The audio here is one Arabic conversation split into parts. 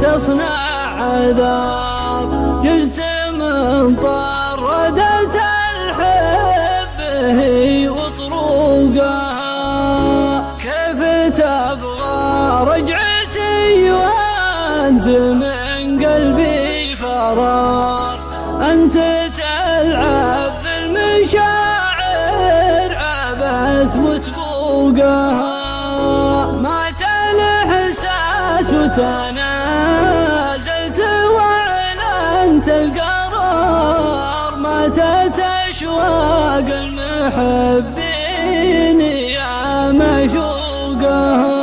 تصنع عذاب، جزت من طردة الحب هي وطروقها. كيف تبغى رجعتي وانت من قلبي فرار؟ انت تلعب بالمشاعر عبث وتبوقها. مات الاحساس وتنازلت واعلنت القرار. ماتت اشواق المحبين يا معشوقها.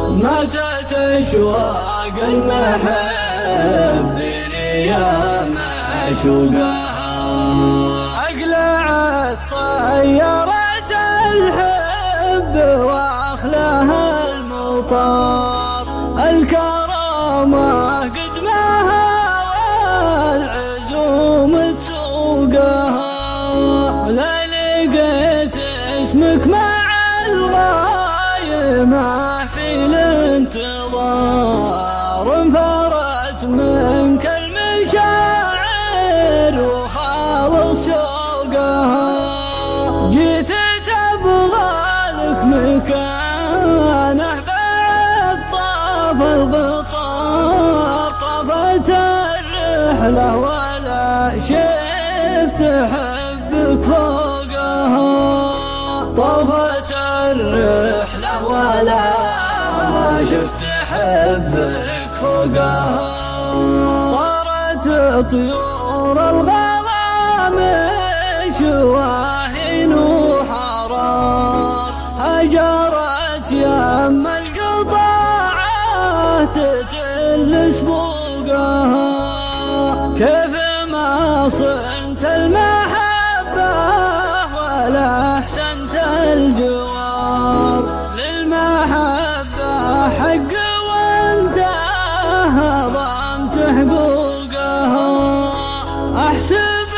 ماتت اشواق المحبين يا معشوقها. اقلعت طيارة الحب واخلاها المطار. الكرامة قدمها والعزوم تسوقها. لا لقيت اسمك مع الغايمة في الانتظار. انفرت منك المشاعر وخالص شوقها. جيت تبغى لك مكانه بعد طاف الغطار. طافت الرحلة ولا شفت حبك فوقها. طافت الرحلة ولا شفت حبك فوقها. طارت طيور الغلا من شواهين وحرار. هجرت يم القطاعات تجلس فوقها. كيف ما صنت المحبة ولا احسنت الجوار. للمحبة حق وانت هضمت حقوقها. احسب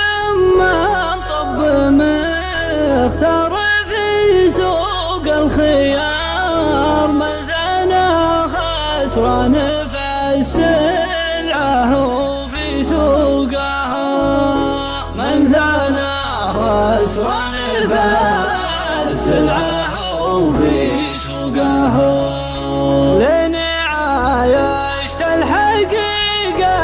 من طب مختار في سوق الخيار. من ثنى خسران في السلعة وفي سوقها. من ثنى خسران في السلعة وفي سوقها. لين عايشت الحقيقة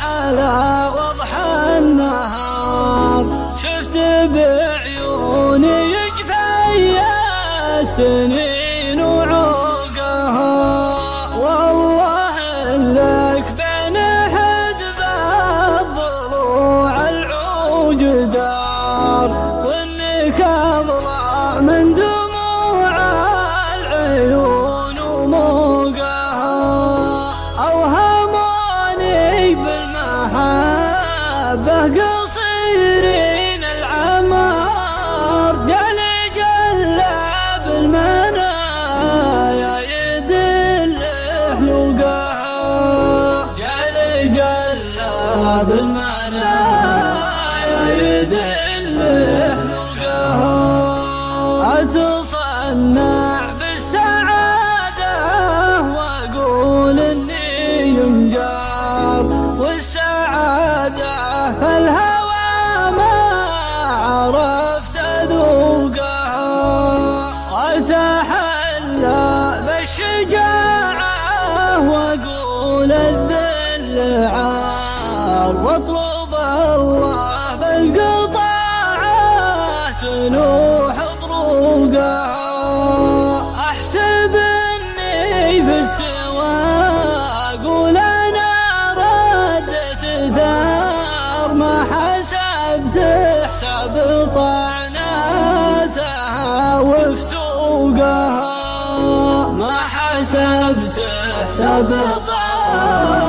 على وضح النهار. شفت بعيوني جفايا السنين وعوقها. والله لك بين حدب الضلوع العوج دار. وانك اضلع من دموع العيون وموقها. اوهموني بالمحبة قصيرين العمار. جل جلاب المنايا يدل حلوقها. جل جلاب المنايا يدل حلوقها. اتصنع بالسعادة واقول اني ينجار. والسعادة فالهوى ما عرفت ذوقها. أتحلى بالشجاعة وأقول الذل عار. واطلب الله بالقطاعة تنوح طروقها. أحسب إني فزت وأقول أنا ردت ثار. ما حسبت حساب طعناتها وفتوقها. ما حسبت حساب طعناتها